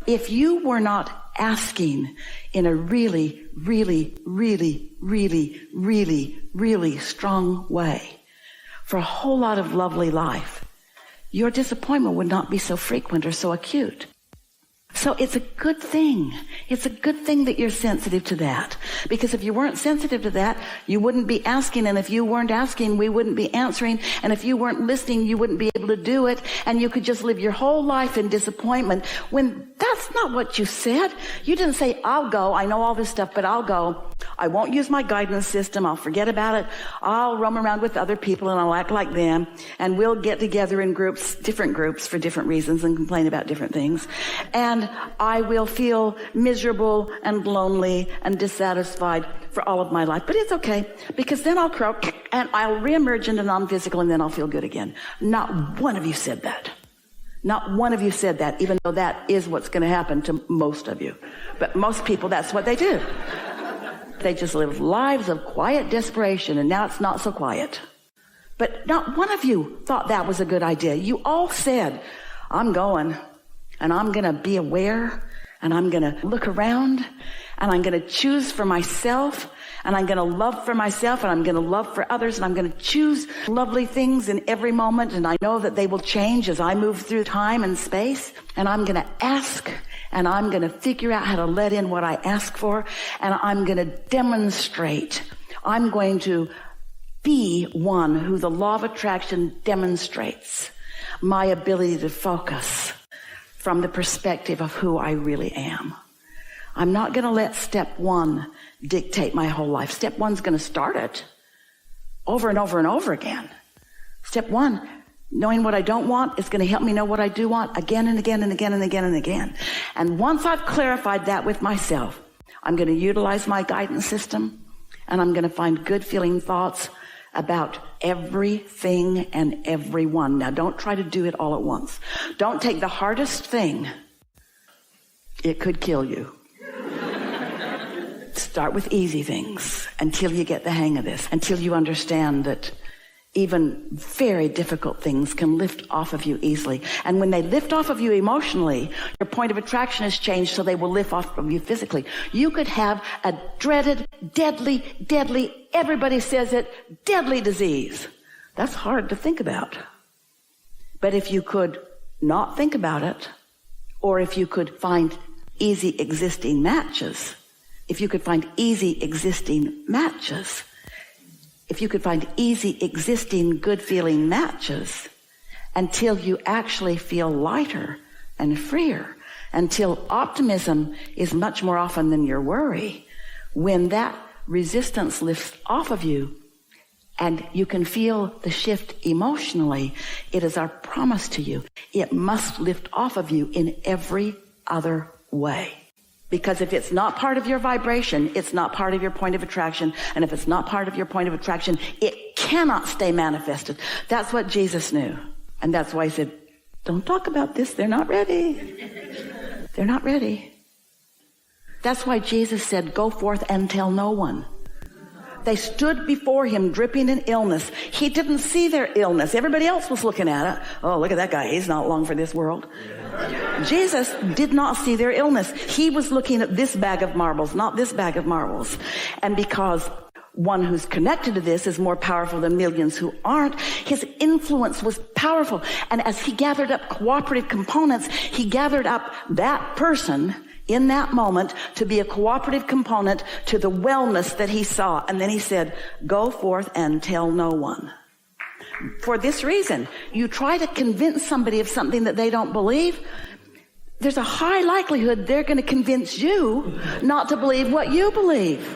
If you were not asking in a really, really, really, really, really, really strong way for a whole lot of lovely life, your disappointment would not be so frequent or so acute. So it's a good thing. It's a good thing that you're sensitive to that. Because if you weren't sensitive to that, you wouldn't be asking. And if you weren't asking, we wouldn't be answering. And if you weren't listening, you wouldn't be able to do it. And you could just live your whole life in disappointment when that's not what you said. You didn't say, I'll go. I know all this stuff, but I'll go. I won't use my guidance system. I'll forget about it. I'll roam around with other people and I'll act like them. And we'll get together in groups, different groups for different reasons and complain about different things. And I will feel miserable and lonely and dissatisfied for all of my life. But it's okay, because then I'll croak and I'll reemerge into non-physical and then I'll feel good again. Not one of you said that. Not one of you said that, even though that is what's going to happen to most of you. But most people, that's what they do. They just live lives of quiet desperation, and now it's not so quiet. But not one of you thought that was a good idea. You all said, I'm going. And I'm going to be aware, and I'm going to look around, and I'm going to choose for myself, and I'm going to love for myself, and I'm going to love for others, and I'm going to choose lovely things in every moment, and I know that they will change as I move through time and space, and I'm going to ask, and I'm going to figure out how to let in what I ask for, and I'm going to demonstrate. I'm going to be one who the law of attraction demonstrates my ability to focus from the perspective of who I really am. I'm not going to let step one dictate my whole life. Step one's going to start it over and over and over again. Step one, knowing what I don't want, is going to help me know what I do want again and again and again and again and again. And once I've clarified that with myself, I'm going to utilize my guidance system, and I'm going to find good feeling thoughts about everything and everyone. Now, don't try to do it all at once. Don't take the hardest thing. It could kill you. Start with easy things until you get the hang of this, until you understand that even very difficult things can lift off of you easily. And when they lift off of you emotionally, your point of attraction has changed, so they will lift off of you physically. You could have a dreaded, deadly, everybody says it, deadly disease. That's hard to think about. But if you could not think about it, or if you could find easy existing matches, if you could find easy existing matches, if you could find easy existing good feeling matches until you actually feel lighter and freer, until optimism is much more often than your worry, when that resistance lifts off of you and you can feel the shift emotionally, it is our promise to you. It must lift off of you in every other way. Because if it's not part of your vibration, it's not part of your point of attraction. And if it's not part of your point of attraction, it cannot stay manifested. That's what Jesus knew. And that's why he said, don't talk about this. They're not ready. They're not ready. That's why Jesus said, go forth and tell no one. They stood before him dripping in illness. He didn't see their illness. Everybody else was looking at it. Oh, look at that guy. He's not long for this world. Jesus did not see their illness. He was looking at this bag of marbles, not this bag of marbles. And because one who's connected to this is more powerful than millions who aren't, his influence was powerful. And as he gathered up cooperative components, he gathered up that person in that moment to be a cooperative component to the wellness that he saw. And then he said, go forth and tell no one. For this reason, you try to convince somebody of something that they don't believe, there's a high likelihood they're going to convince you not to believe what you believe.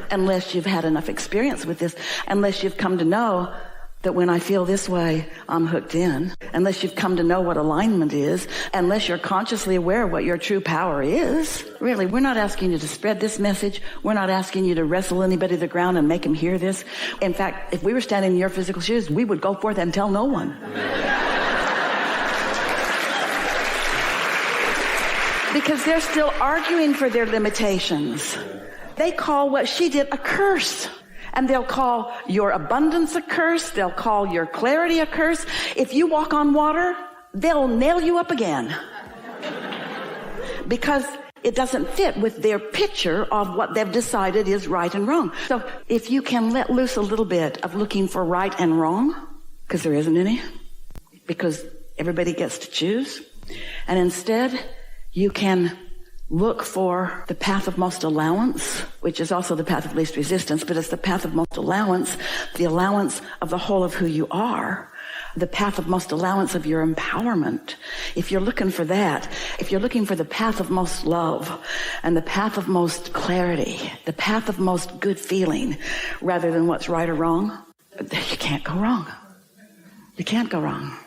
Unless you've had enough experience with this, unless you've come to know that when I feel this way, I'm hooked in, unless you've come to know what alignment is, unless you're consciously aware of what your true power is. Really, we're not asking you to spread this message. We're not asking you to wrestle anybody to the ground and make them hear this. In fact, if we were standing in your physical shoes, we would go forth and tell no one. Because they're still arguing for their limitations. They call what she did a curse. And they'll call your abundance a curse. They'll call your clarity a curse. If you walk on water, they'll nail you up again because it doesn't fit with their picture of what they've decided is right and wrong. So if you can let loose a little bit of looking for right and wrong, because there isn't any, because everybody gets to choose, and instead you can look for the path of most allowance, which is also the path of least resistance, but it's the path of most allowance, the allowance of the whole of who you are, the path of most allowance of your empowerment. If you're looking for that, if you're looking for the path of most love and the path of most clarity, the path of most good feeling, rather than what's right or wrong, you can't go wrong. You can't go wrong.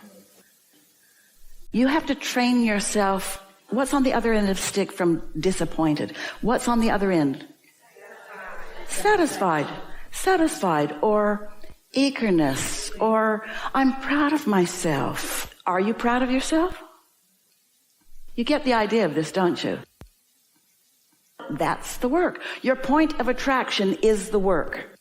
You have to train yourself. What's on the other end of the stick from disappointed? What's on the other end? Satisfied. Satisfied, or eagerness, or I'm proud of myself. Are you proud of yourself? You get the idea of this, don't you? That's the work. Your point of attraction is the work.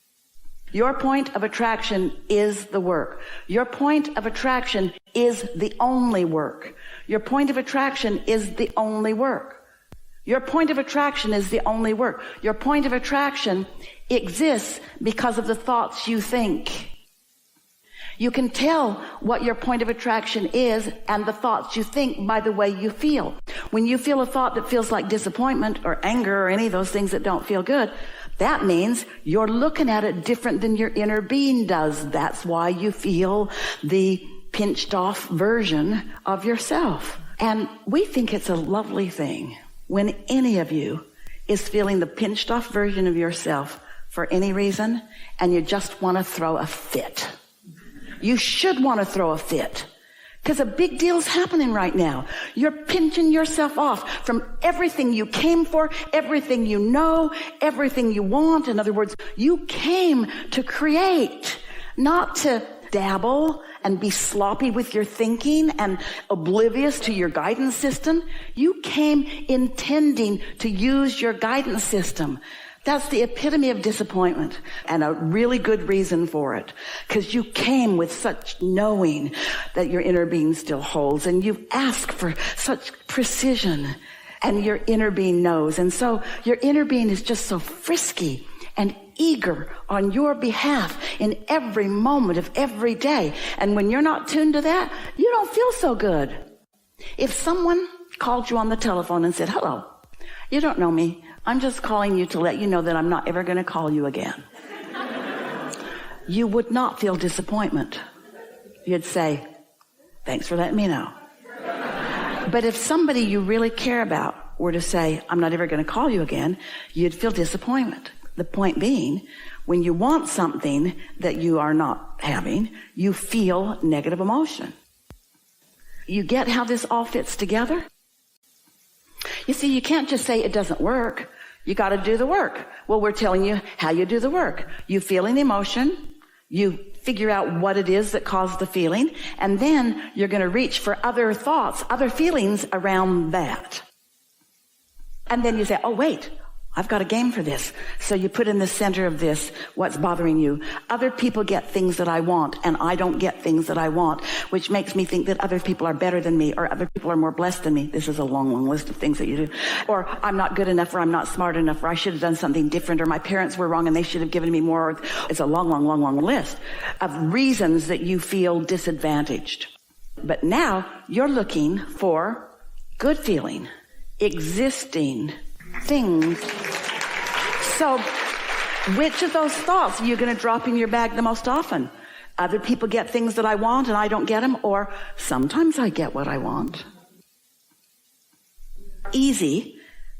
Your point of attraction is the work. Your point of attraction is the only work. Your point of attraction is the only work. Your point of attraction is the only work. Your point of attraction exists because of the thoughts you think. You can tell what your point of attraction is and the thoughts you think by the way you feel. When you feel a thought that feels like disappointment or anger or any of those things that don't feel good, that means you're looking at it different than your inner being does. That's why you feel the pinched off version of yourself. And we think it's a lovely thing when any of you is feeling the pinched off version of yourself for any reason, and you just want to throw a fit. You should want to throw a fit, because a big deal's happening right now. You're pinching yourself off from everything you came for, everything you know, everything you want. In other words, you came to create, not to dabble and be sloppy with your thinking and oblivious to your guidance system. You came intending to use your guidance system. That's the epitome of disappointment, and a really good reason for it, because you came with such knowing that your inner being still holds, and you've asked for such precision, and your inner being knows. And so your inner being is just so frisky and eager on your behalf in every moment of every day. And when you're not tuned to that, you don't feel so good. If someone called you on the telephone and said, "Hello, you don't know me. I'm just calling you to let you know that I'm not ever going to call you again," you would not feel disappointment. You'd say, "Thanks for letting me know." But if somebody you really care about were to say, "I'm not ever going to call you again," you'd feel disappointment. The point being, when you want something that you are not having, you feel negative emotion. You get how this all fits together? You see, you can't just say it doesn't work. You got to do the work. Well, we're telling you how you do the work. You feel an emotion. You figure out what it is that caused the feeling. And then you're going to reach for other thoughts, other feelings around that. And then you say, "Oh, wait, I've got a game for this." So you put in the center of this what's bothering you. Other people get things that I want, and I don't get things that I want, which makes me think that other people are better than me, or other people are more blessed than me. This is a long, long list of things that you do. Or I'm not good enough, or I'm not smart enough, or I should have done something different, or my parents were wrong and they should have given me more. It's a long, long, long, long list of reasons that you feel disadvantaged. But now you're looking for good feeling, existing things. So which of those thoughts are you going to drop in your bag the most often? Other people get things that I want and I don't get them, or sometimes I get what I want. Easy,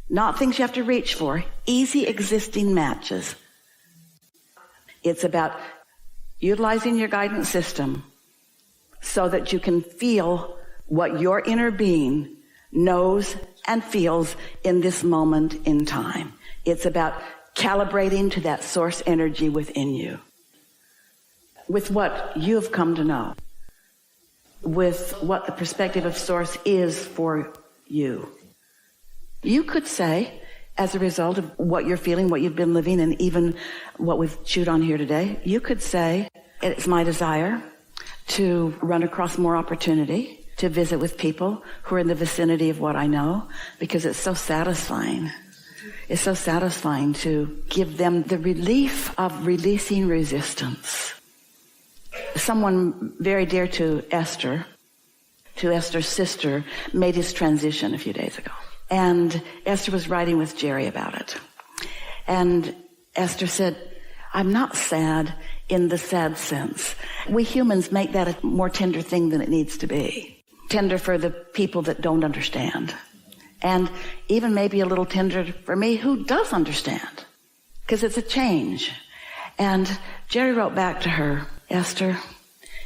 not things you have to reach for, easy existing matches. It's about utilizing your guidance system so that you can feel what your inner being knows and feels in this moment in time. It's about calibrating to that source energy within you, with what you've come to know, with what the perspective of source is for you. You could say, as a result of what you're feeling, what you've been living, and even what we've chewed on here today, you could say, it's my desire to run across more opportunity, to visit with people who are in the vicinity of what I know, because it's so satisfying. It's so satisfying to give them the relief of releasing resistance. Someone very dear to Esther's sister, made his transition a few days ago. And Esther was writing with Jerry about it. And Esther said, I'm not sad in the sad sense. We humans make that a more tender thing than it needs to be. Tender for the people that don't understand. And even maybe a little tender for me who does understand. Because it's a change. And Jerry wrote back to her, Esther,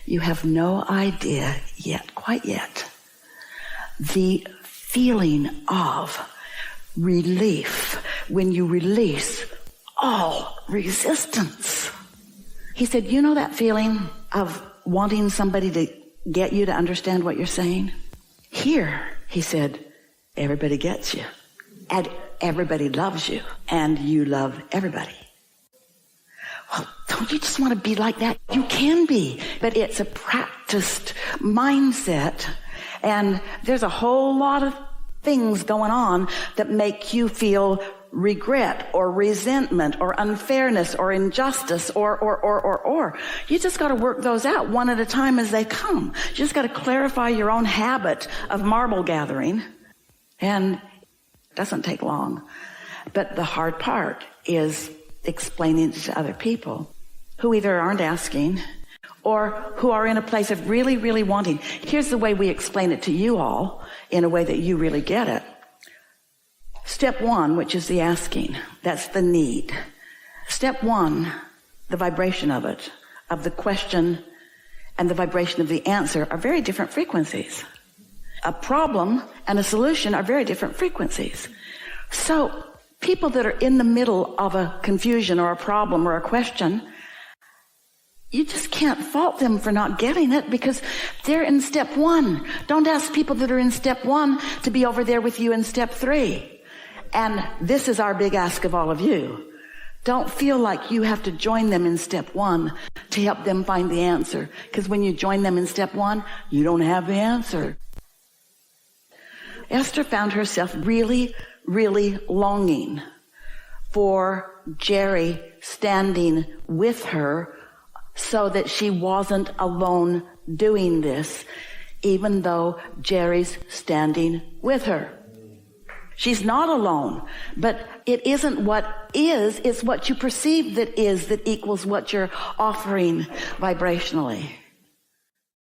you have no idea yet, quite yet, the feeling of relief when you release all resistance. He said, you know that feeling of wanting somebody to get you to understand what you're saying? Here, he said, everybody gets you. And everybody loves you. And you love everybody. Well, don't you just want to be like that? You can be. But it's a practiced mindset. And there's a whole lot of things going on that make you feel regret or resentment or unfairness or injustice or. You just got to work those out one at a time as they come. You just got to clarify your own habit of marble gathering. And it doesn't take long. But the hard part is explaining it to other people who either aren't asking or who are in a place of really, really wanting. Here's the way we explain it to you all in a way that you really get it. Step one, which is the asking, that's the need. Step one, the vibration of it, of the question and the vibration of the answer are very different frequencies. A problem and a solution are very different frequencies. So people that are in the middle of a confusion or a problem or a question, you just can't fault them for not getting it because they're in step one. Don't ask people that are in step one to be over there with you in step three. And this is our big ask of all of you. Don't feel like you have to join them in step one to help them find the answer. Because when you join them in step one, you don't have the answer. Esther found herself really, really longing for Jerry standing with her so that she wasn't alone doing this, even though Jerry's standing with her. She's not alone, but it isn't what is, it's what you perceive that is that equals what you're offering vibrationally.